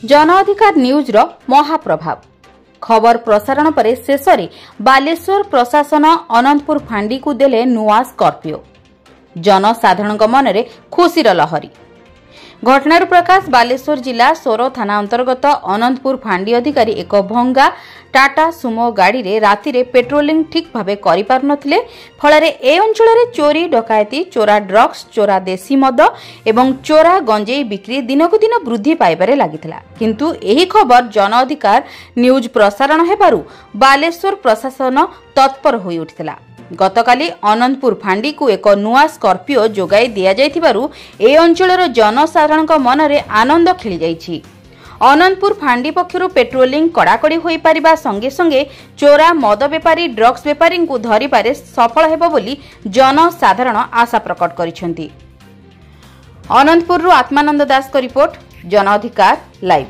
जन अधिकार न्यूज रो महाप्रभाव खबर प्रसारण पर शेष बालेश्वर प्रशासन अनंतपुर फांडी को देले नुआ स्कॉर्पियो जनसाधारण मन में खुशीर लहरी। घटनार प्रकाश बालेश्वर जिला सोर थाना अंतर्गत अनंतपुर फांडी अधिकारी एक भंगा टाटा सुमो गाड़ी रे राति रे पेट्रोलिंग ठीक भावे करि पार नथिले फଳରେ ए अंचल रे चोरी डकायती चोरा ड्रग्स चोरा देसी मद एवं चोरा गंजेई बिक्री दिनकु दिन वृद्धि पाइबारे लागिथिला। किंतु एही खबर जन अधिकार न्यूज प्रसारण हेबारु बालेश्वर प्रशासन तत्पर होई उठिथिला। गतकाली अनंतपुर फांडी को एक नुआ स्कॉर्पियो जोगाई दिया जाइथिबारु ए अंचलर जनसाधारण मन में आनंद खेली जाइछि। अनंतपुर फांडी पक्षरु पेट्रोलिंग कड़ाकड़ी होई परिबा संगे संगे चोरा मद बेपारी ड्रग्स बेपारी को धरिबारे सफल हेबो बोली जनसाधारण आशा प्रकट करिसेंती। अनंतपुर आत्मानंद दास को रिपोर्ट, जन अधिकार लाइव।